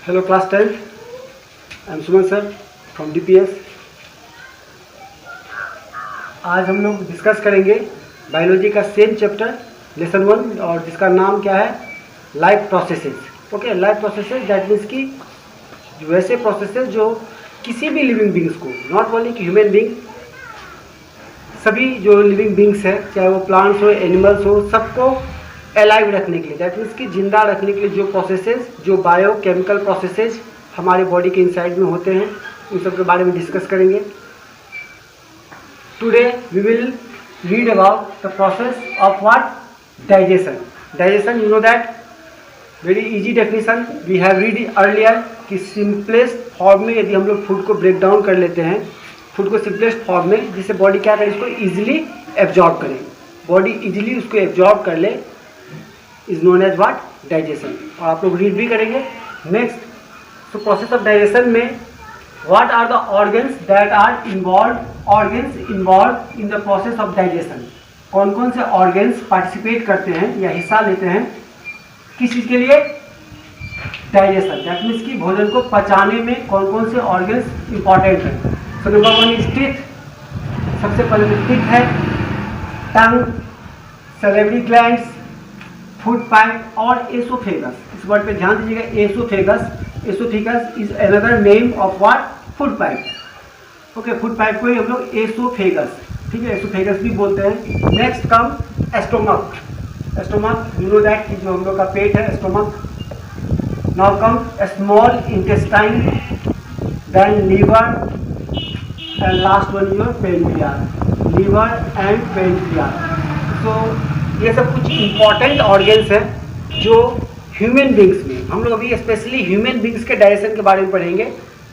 Hello class 10th, I am Suman sir from DPS। आज हम लोग डिस्कस करेंगे बायोलॉजी का सेम चैप्टर लेसन 1 और जिसका नाम क्या है, life processes. Okay, life processes that means कि वैसे प्रोसेसेस जो किसी भी लिविंग बींग्स को, नॉट ओनली कि ह्यूमन बींग, सभी जो लिविंग बींग्स है, चाहे वो प्लांट्स हो, एनिमल्स हो, सबको अलाइव रखने के लिए, दैट मीन्स कि जिंदा रखने के लिए जो प्रोसेसेस, जो बायोकेमिकल प्रोसेसेस हमारे बॉडी के इनसाइड में होते हैं, उन सब के बारे में डिस्कस करेंगे। Today we will read about the process of what, digestion. Digestion, you know that very easy definition we have read earlier कि सिंपलेस्ट फॉर्म में यदि हम लोग फूड को ब्रेक डाउन कर लेते हैं, फूड को सिंपलेस्ट फॉर्म में, जिससे बॉडी क्या करे, इसको इजीली एब्जॉर्ब करे, बॉडी इजीली उसको एब्जॉर्ब कर ले, is known as what, digestion. और आप लोग रीड भी करेंगे नेक्स्ट। तो प्रोसेस ऑफ डाइजेशन में what are the organs that are involve, organs involve in the process of digestion. कौन कौन से ऑर्गन्स पार्टिसिपेट करते हैं या हिस्सा लेते हैं किस चीज़ के लिए, डाइजेशन। दैट मीन्स कि भोजन को पचाने में कौन कौन से ऑर्गन्स इंपॉर्टेंट हैं। So number 1 is teeth. सबसे पहले तो टीथ है, टंग, सैलिवरी ग्लैंड्स, फूड पाइप और एसोफेगस। इस वर्ड पे ध्यान दीजिएगा, oesophagus. Oesophagus is another name of what, food pipe. Okay, food pipe को ही हम लोग एसोफेगस, ठीक है, एसोफेगस भी बोलते हैं। Next come stomach. Stomach, you know that कि जो हम लोग का पेट है, stomach. Now come small intestine, then liver and last one your pancreas. Liver and pancreas. तो ये सब कुछ इंपॉर्टेंट ऑर्गन्स हैं जो ह्यूमन बींग्स में, हम लोग अभी स्पेशली ह्यूमन बींग्स के डाइजेशन के बारे में पढ़ेंगे,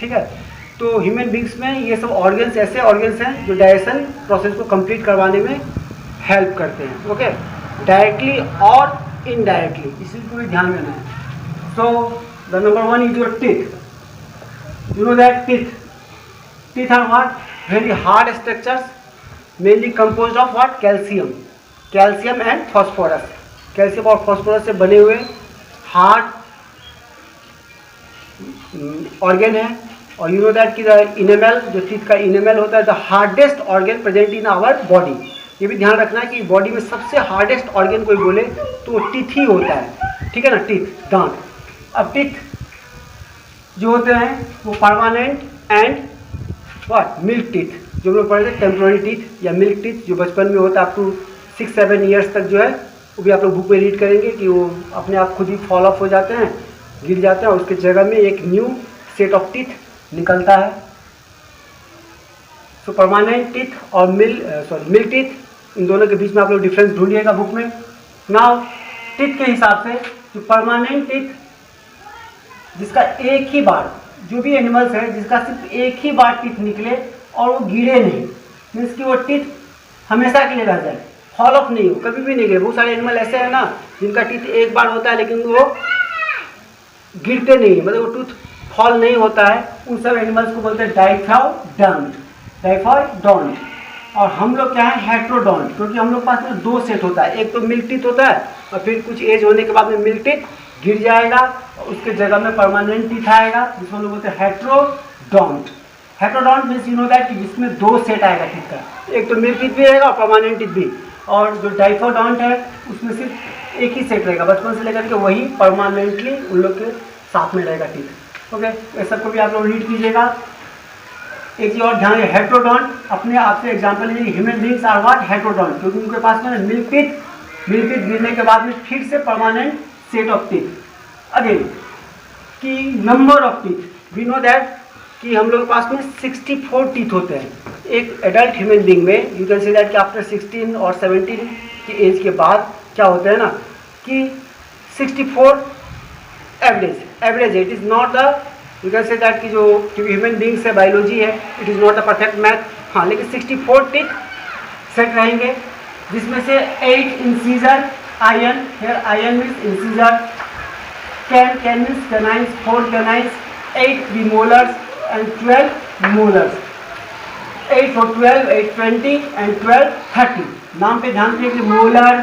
ठीक है। तो ह्यूमन बींग्स में ये सब ऑर्गन्स ऐसे ऑर्गन्स हैं जो डाइजेशन प्रोसेस को कंप्लीट करवाने में हेल्प करते हैं। ओके, डायरेक्टली और इनडायरेक्टली, इसी को भी ध्यान देना है। So the number 1 is your teeth. You know that teeth are what, very hard structures, mainly composed of what, calcium, calcium and phosphorus. Calcium और फॉस्फोरस से बने हुए हार्ड ऑर्गन है। और यू नो दैट कि द इनेमल, जो teeth का enamel होता है, the hardest organ present in our body. ये भी ध्यान रखना है कि बॉडी में सबसे हार्डेस्ट ऑर्गन कोई बोले तो वो टीथ ही होता है, ठीक है ना, टीथ, दांत। अब टीथ जो होते हैं वो permanent and what, milk teeth, जो हम लोग पढ़े थे, टेम्पोररी टीथ या मिल्क टीथ, जो बचपन में होता है अप टू 6-7 ईयर्स तक, जो है वो भी आप लोग बुक में रीड करेंगे कि वो अपने आप खुद ही फॉल ऑफ हो जाते हैं, गिर जाते हैं, और उसके जगह में एक न्यू सेट ऑफ टीथ निकलता है। सो परमानेंट टीथ और मिल्क टीथ, इन दोनों के बीच में आप लोग डिफरेंस ढूंढिएगा बुक में। नाउ टीथ के हिसाब से जो परमानेंट टीथ, जिसका एक ही बार, जो भी एनिमल्स है जिसका सिर्फ एक ही बार टीथ निकले और वो गिरे नहीं, मीन्स कि वो टीथ हमेशा के लिए रह जाए, फॉल ऑफ नहीं हो, कभी भी नहीं गिरे। बहुत सारे एनिमल ऐसे हैं ना जिनका टीथ एक बार होता है लेकिन वो गिरते नहीं, मतलब वो टूथ फॉल नहीं होता है, उन सब एनिमल्स को बोलते हैं डाइफॉडोंट, डाइफॉडोंट। और हम लोग क्या है, हेट्रोडोंट, क्योंकि हम लोग पास में 2 सेट होता है, एक तो मिल्क टीथ होता है और फिर कुछ एज होने के बाद में मिल्क टीथ गिर जाएगा और उसके जगह में परमानेंट टीथ आएगा, जिसको हम लोग बोलते हैं heterodont. Heterodont means you know that कि जिसमें 2 सेट आएगा टीथ का, एक तो मिल्क टीथ भी रहेगा और परमानेंट टीथ भी। और जो डाइफोडोंट है उसमें सिर्फ एक ही सेट रहेगा, बचपन से लेकर के वही परमानेंटली उन लोग के साथ में रहेगा टीथ। ओके, ये सबको भी आप लोग रीड कीजिएगा। एक चीज और ध्यान, हेट्रोडोंट, अपने आप से एग्जाम्पल लीजिए, human beings are what, heterodont, क्योंकि उनके पास में मिल्क टीथ गिरने के बाद में फिर से permanent set of teeth. Again कि number of teeth, we know that कि हम लोग के पास में 64 टीथ होते हैं एक एडल्ट ह्यूमन बींग में। यू कैन से दैट कि आफ्टर 16 और 17 की एज के बाद क्या होता है ना कि 64 average, it is not the, you can say that कि जो ह्यूमन बींग्स है, बायोलॉजी है, it is not the perfect math, हाँ, लेकिन 64 टीथ सेट रहेंगे, जिसमें से 8 incisor, ion, here ion means incisor, can means canines, 4 canines, 8 premolars and 12 molars, 8 for 12, 8 20 and 12 30। नाम पे ध्यान दीजिए कि मोलर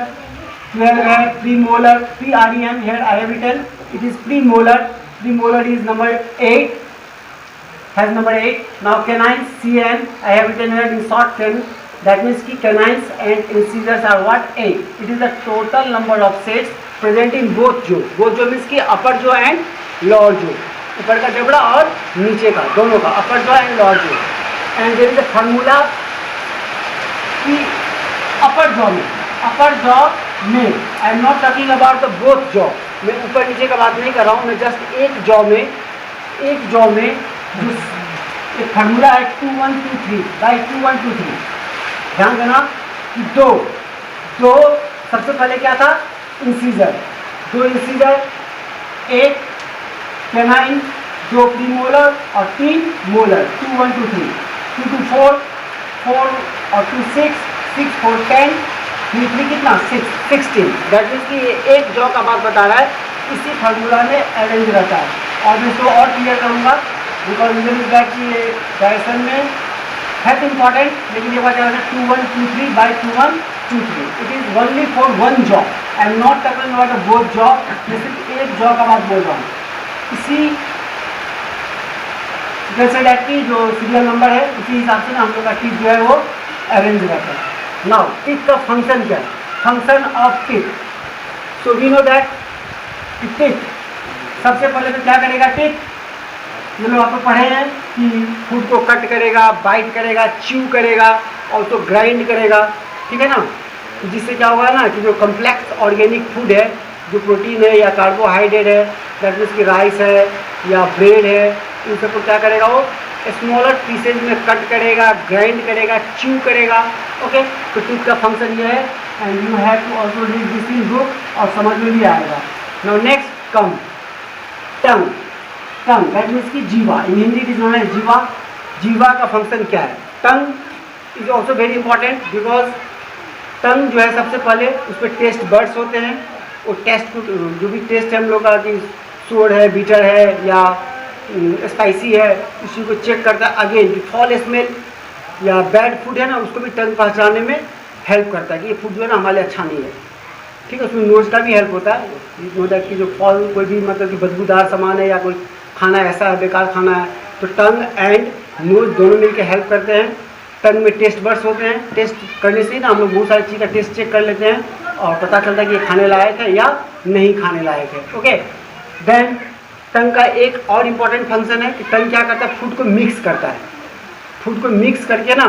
12 है, pre molar, PREM, here I have written, it is premolar, premolar is number 8, has number 8. Now canines, CN, I have written here in short 10. That means ki canines and incisors are what? 8. It is the total number of sets present in both jaw. Both jaw means ki upper jaw and lower jaw. ऊपर का जबड़ा और नीचे का, दोनों का, upper jaw and lower jaw. And there is a formula कि upper jaw में, I am not talking about the both jaw. मैं ऊपर नीचे का बात नहीं कर रहा हूँ, मैं जस्ट एक jaw में जो एक फार्मूला है 2 1 2 3 बाई 2 1 2 3. ध्यान देना कि दो सबसे पहले क्या था? इंसीजर. 2 इंसीजर, 1 कैनाइन, 2 प्रीमोलर और 3 मोलर. 2 1 2 3, 2 2 4, 4 और 2 6, 6 4 10, 3 3 कितना? 16. दैट मीन्स कि ये एक जॉ का बात बता रहा है. इसी फार्मूला में अरेंज रहता है. और मैं इसको और क्लियर करूँगा बिकॉज रीजन इज दैट कि डायरेक्शन में है तो इम्पॉर्टेंट, लेकिन ये बात है 2 1 2 3 by 2 1 2 3. It is only for one jaw. I am not talking about both jaw. मैं सिर्फ एक जॉ का बात बोल रहा हूँ. इसी जैसे डैट की जो सीरियल नंबर है उसी हिसाब से ना हम लोग का टीथ जो है वो अरेंज रहता है. नाउ टीथ का फंक्शन क्या है? Function of teeth. So we know that teeth सबसे पहले तो क्या करेगा? टीथ ये लोग आपको पढ़े हैं कि फूड को कट करेगा, बाइट करेगा, च्यू करेगा और तो ग्राइंड करेगा. ठीक है ना? जिससे क्या होगा ना कि जो कम्प्लेक्स ऑर्गेनिक फूड है, जो प्रोटीन है या कार्बोहाइड्रेट है, दैट मीन्स कि राइस है या ब्रेड है, इन सबको क्या करेगा? वो स्मॉलर पीसेज में कट करेगा, ग्राइंड करेगा, च्यू करेगा. ओके, तो टीथ का फंक्शन ये है. And you have to also read this in book और समझ में भी आएगा. Now next come tongue. Tongue that means की जीवा. In Hindi it is known as जीवा. जीवा का फंक्शन क्या है? Tongue is also very important because tongue जो है सबसे पहले उस पर टेस्ट बर्ड्स होते हैं. वो टेस्ट जो भी टेस्ट है हम लोग का कि सोर है, बीटर है या स्पाइसी है, उसी को चेक करता है. अगेन फॉल स्मेल या बैड फूड है ना, उसको भी टंग पहचानने में हेल्प करता है कि ये फूड जो है ना हमारे लिए अच्छा नहीं है. ठीक है, उसमें नोज का भी हेल्प होता है. मतलब कि जो फॉल कोई भी मतलब कि बदबूदार सामान है या कोई खाना ऐसा है बेकार खाना है, तो टंग एंड नोज दोनों मिलकर हेल्प करते हैं. टंग में टेस्ट बर्ड्स होते हैं. टेस्ट करने से ही ना हम लोग बहुत सारी चीज़ का टेस्ट चेक कर लेते हैं और पता चलता है कि ये खाने लायक है या नहीं खाने लायक है. ओके, देन टंग का एक और इम्पॉर्टेंट फंक्शन है कि टंग क्या करता है? फूड को मिक्स करता है. फूड को मिक्स करके ना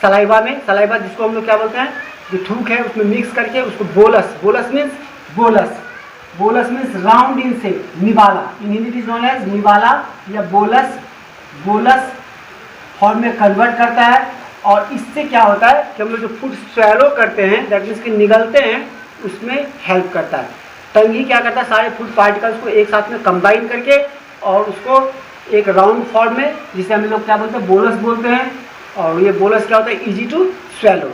सलाइवा में, सलाइवा जिसको हम लोग क्या बोलते हैं, जो थूक है उसमें मिक्स करके उसको bolus. Bolus means bolus. Bolus means round in से निवाला. In Hindi it is known as निवाला या बोलस. बोलस फॉर्म में कन्वर्ट करता है. और इससे क्या होता है कि हम लोग जो फूड स्वैलो करते हैं, दैट मीन्स कि निगलते हैं, उसमें हेल्प करता है. टंग ही क्या करता है? सारे फूड पार्टिकल्स को एक साथ में कंबाइन करके और उसको एक राउंड फॉर्म में, जिसे हम लोग क्या बोलते हैं? बोलस बोलते हैं. और ये बोलस क्या होता है? Easy to swallow.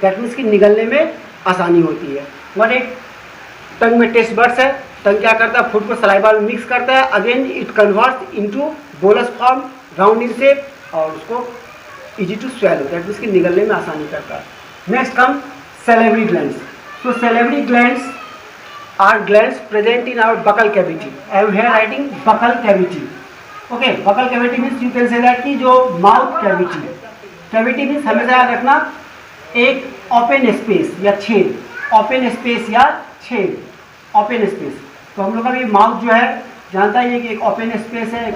That means कि निगलने में आसानी होती है. वन एक टंग में टेस्ट बर्ड्स है. टंग क्या करता है? फूड को सलाइवा में मिक्स करता है. Again it converts into bolus form, round in shape, और उसको easy to swallow. That means कि निगलने में आसानी करता है. Next come salivary glands. So salivary glands are glands present in our buccal cavity. I am here writing buccal cavity. Okay, buccal cavity means you can say that कि जो mouth cavity. Cavity means हमेशा याद रखना एक open space या छेद. Open space या छेद, ओपन स्पेस. तो हम लोग का भी माउथ जो है जानता ही है कि एक ओपन स्पेस है,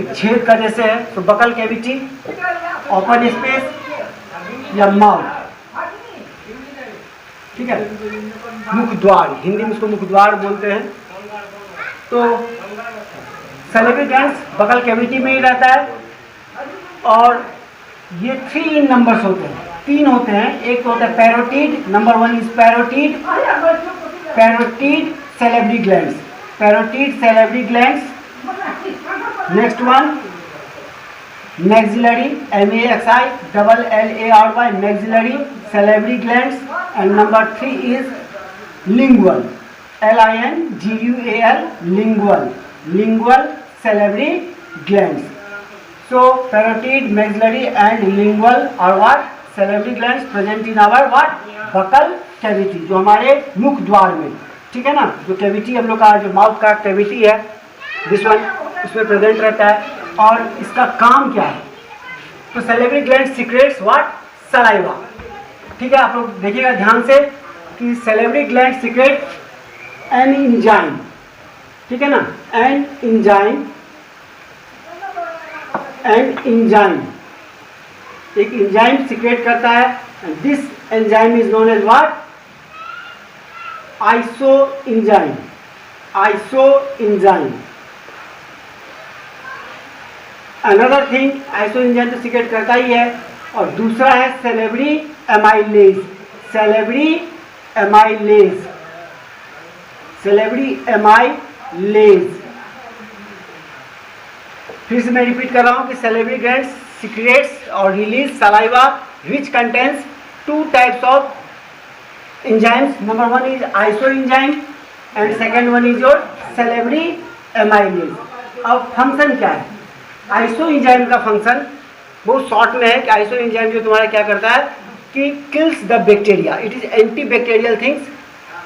एक छेद का जैसे है. तो बकल कैविटी, ओपन स्पेस या माउथ. ठीक है, मुख द्वार, हिंदी में उसको मुख द्वार बोलते हैं. तो सैलिवरी ग्लैंड्स बकल कैविटी में ही रहता है. और ये 3 इन नंबर्स होते हैं, 3 होते हैं. एक तो होता है parotid. Number 1 is parotid. Parotid salivary glands. Parotid salivary glands. Next one maxillary, maxillary, maxillary salivary glands. And number 3 is lingual, lingual, lingual, lingual salivary glands. So parotid, maxillary and lingual are what? Salivary glands present in our what? buccal cavity, जो हमारे मुख द्वार में. ठीक है ना, जो cavity हम लोग का जो माउथ का कैविटी है दिस वन उसमें प्रेजेंट रहता है। और इसका काम क्या है? तो salivary gland secrets what? Saliva. ठीक है, आप लोग देखिएगा ध्यान से कि salivary gland secret an enzyme, ठीक है ना, एन एंजाइम, एक एंजाइम सीक्रेट करता है। This enzyme is known as what? Iso enzyme, iso enzyme. Another thing, iso enzyme तो सीक्रेट करता ही है। और दूसरा है salivary amylase, salivary amylase, salivary amylase. फिर से मैं रिपीट कर रहा हूं कि सैलिवरी ग्लैंड सीक्रेट्स और release saliva which contains two types of enzymes. Number one is isoenzyme and second one is your salivary amylase. अब फंक्शन क्या है? आइसोएंजाइम का फंक्शन बहुत शॉर्ट में है कि आइसोएंजाइम जो तुम्हारा क्या करता है कि kills the bacteria, it is anti bacterial things,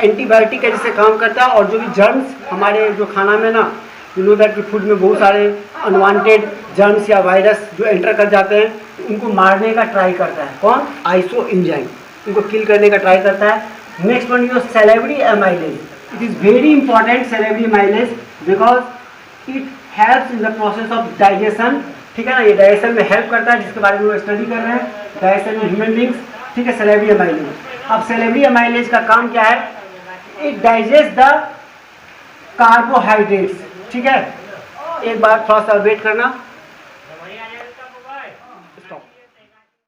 antibiotic का जैसे काम करता है। और जो भी जर्म्स हमारे जो खाना में ना, यू नो दैट कि फूड में बहुत सारे अनवांटेड जर्म्स या वायरस जो एंटर कर जाते हैं, उनको मारने का ट्राई करता है कौन? आइसोएंजाइम, इनको किल करने का ट्राई करता है। Next one your salivary amylase. It is very important salivary amylase because it helps in the process of digestion, ठीक है ना, ये डाइजेशन में हेल्प करता है, जिसके बारे में हम स्टडी कर रहे हैं, डाइजेशन इन ह्यूमन बींग्स, ठीक है, सैलिवरी एमाइलेज। अब सैलिवरी एमाइलेज का काम क्या है? इट डाइजेस्ट द कार्बोहाइड्रेट्स, ठीक है। एक बार थोड़ा सा वेट करना।